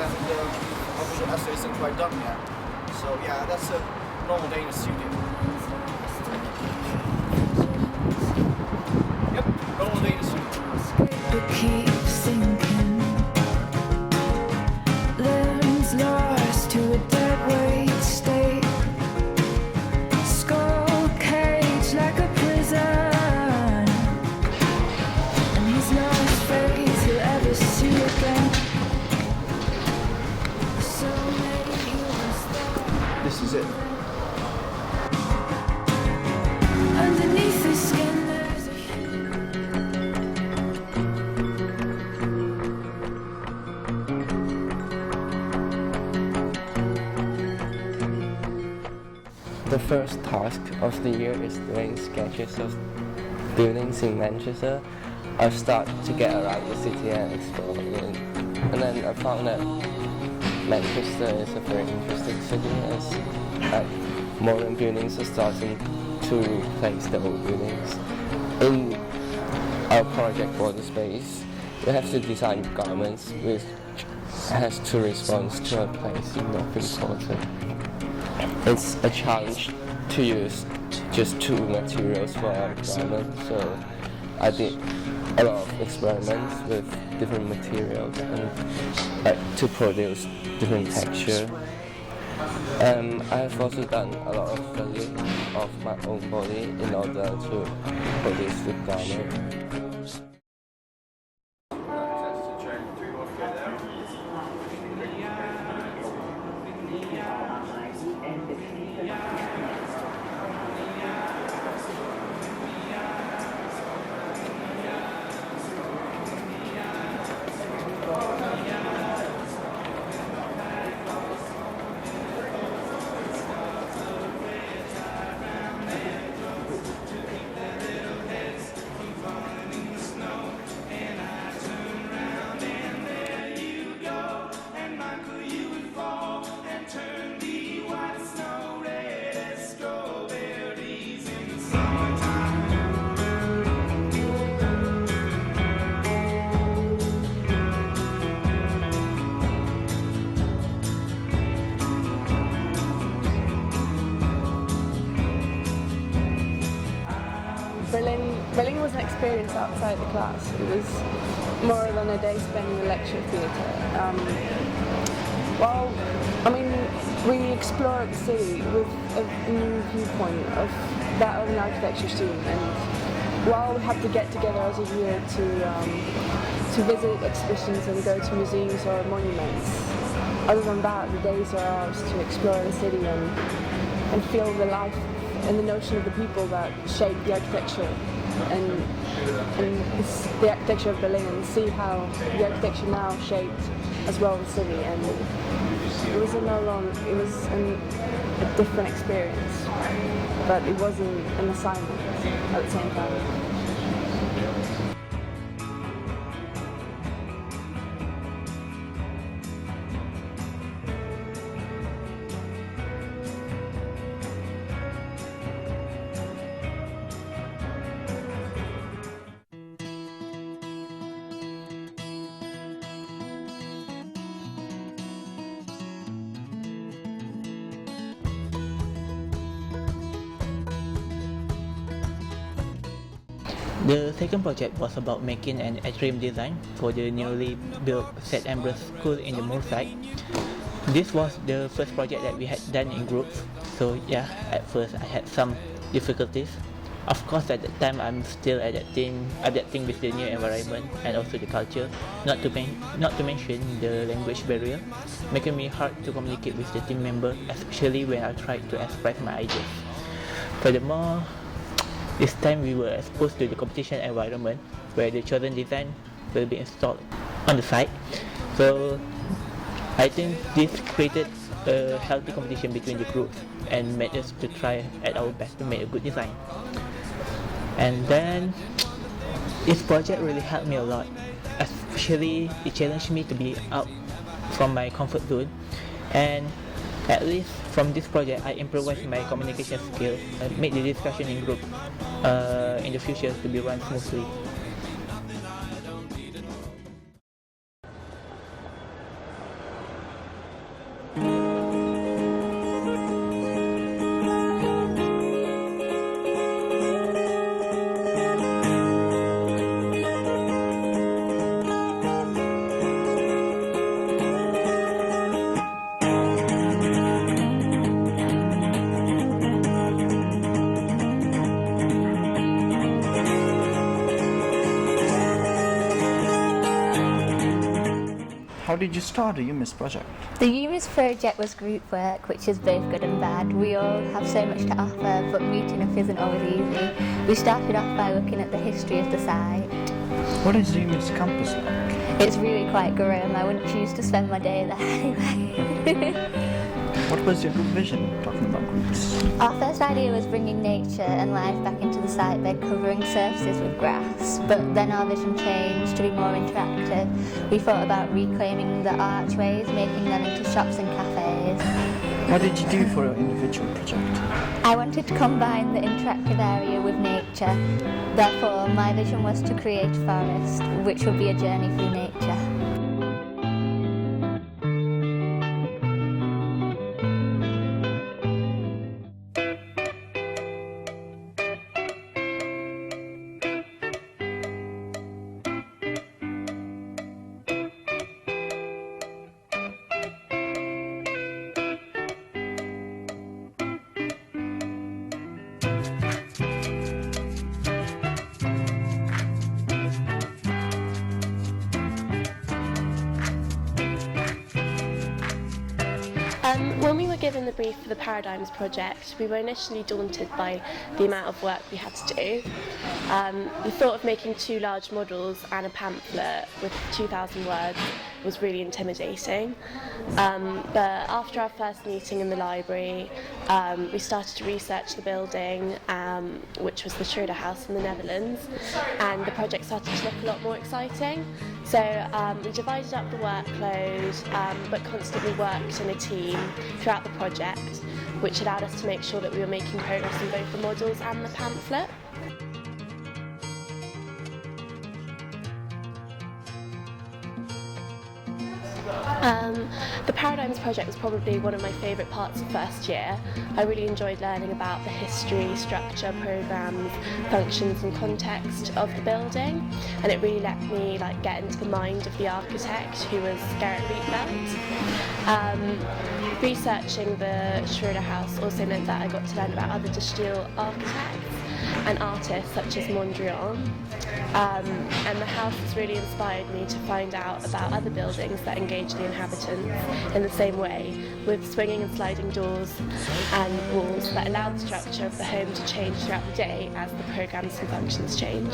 and our visual essay isn't quite done yet. So yeah, that's a normal day in the studio. Yep, normal day in the studio. Keep sinking, limbs lost to a dead weight state, skull caged like a prison, and he's lost faith he'll ever see again. So many humans thought This is it. underneath his skin there's a The first task of the year is doing sketches of buildings in Manchester. I start to get around the city and explore it. And then I found that Manchester is a very interesting city as modern buildings are starting to replace the old buildings. In our project Border Space, we have to design garments which has to respond to a place in Northern Quarter. It's a challenge to use just two materials for our garment, so I did a lot of experiments with different materials and to produce different texture. I have also done a lot of study of my own body in order to produce the garment. Berlin was an experience outside the class. It was more than a day spent in the lecture theatre. We explored the city with a new viewpoint of that of an architecture student, and while we had to get together as a year to visit exhibitions and go to museums or monuments, other than that, the days are ours to explore the city and feel the life and the notion of the people that shape the architecture and the architecture of Berlin, and see how the architecture now shaped as well the city. And it was a different experience, but it wasn't an assignment at the same time. The second project was about making an atrium design for the newly built St. Ambrose School in the Moorside. This was the first project that we had done in groups, so yeah, at first I had some difficulties. Of course, at that time I'm still adapting with the new environment and also the culture, not to mention the language barrier, making me hard to communicate with the team member, especially when I tried to express my ideas. Furthermore, this time we were exposed to the competition environment where the chosen design will be installed on the site. So I think this created a healthy competition between the groups and made us to try at our best to make a good design. And then this project really helped me a lot, especially it challenged me to be out from my comfort zone, and at least from this project I improvised my communication skills and made the discussion in group in the future to be run smoothly. how did you start the UMIS project? The UMIS project was group work, which is both good and bad. We all have so much to offer, but meeting up isn't always easy. We started off by looking at the history of the site. What is the UMIS campus like? It's really quite grim. I wouldn't choose to spend my day there anyway. What was your group vision, talking about groups? Our first idea was bringing nature and life back into the site by covering surfaces with grass, but then our vision changed to be more interactive. We thought about reclaiming the archways, making them into shops and cafes. What did you do for your individual project? I wanted to combine the interactive area with nature. Therefore, my vision was to create a forest, which would be a journey through nature. When we were given the brief for the Paradigms project, we were initially daunted by the amount of work we had to do. The thought of making 2 large models and a pamphlet with 2,000 words was really intimidating. But after our first meeting in the library, we started to research the building, which was the Schroeder House in the Netherlands, and the project started to look a lot more exciting. So we divided up the workload, but constantly worked in a team throughout the project, which allowed us to make sure that we were making progress in both the models and the pamphlet. The Paradigms project was probably one of my favourite parts of first year. I really enjoyed learning about the history, structure, programmes, functions and context of the building, and it really let me get into the mind of the architect, who was Gerrit Rietveld. Researching the Schroeder House also meant that I got to learn about other digital architects and artists such as Mondrian. And the house has really inspired me to find out about other buildings that engage the inhabitants in the same way, with swinging and sliding doors and walls that allow the structure of the home to change throughout the day as the programmes and functions change.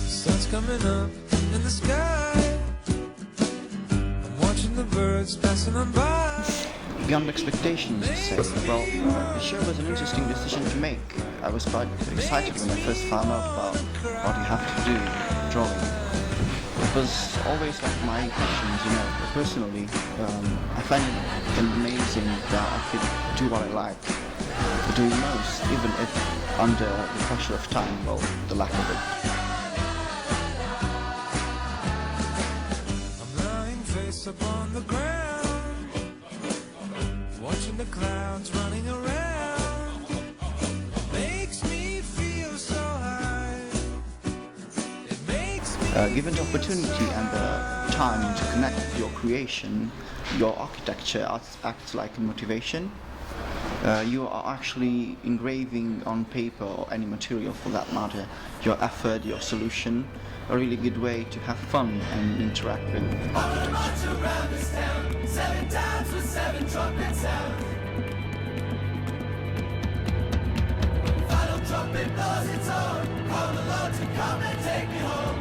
Sun's coming up in the sky. I'm watching the birds passing on by. Beyond expectations, to say. Well, it sure was an interesting decision to make. I was quite excited when I first found out about what you have to do with drawing. It was always my passions, personally. I find it amazing that I could do what I like, doing most, even if under the pressure of time, well, the lack of it. Upon the ground, watching the clouds running around, makes me feel so high. It makes me given the opportunity and the time to connect with your creation, your architecture acts like a motivation. You are actually engraving on paper or any material for that matter your effort, your solution. A really good way to have fun and interact with architecture. Around this town, 7 times with 7 trumpets sound. Final trumpet blows its horn, call the Lord to come and take me home.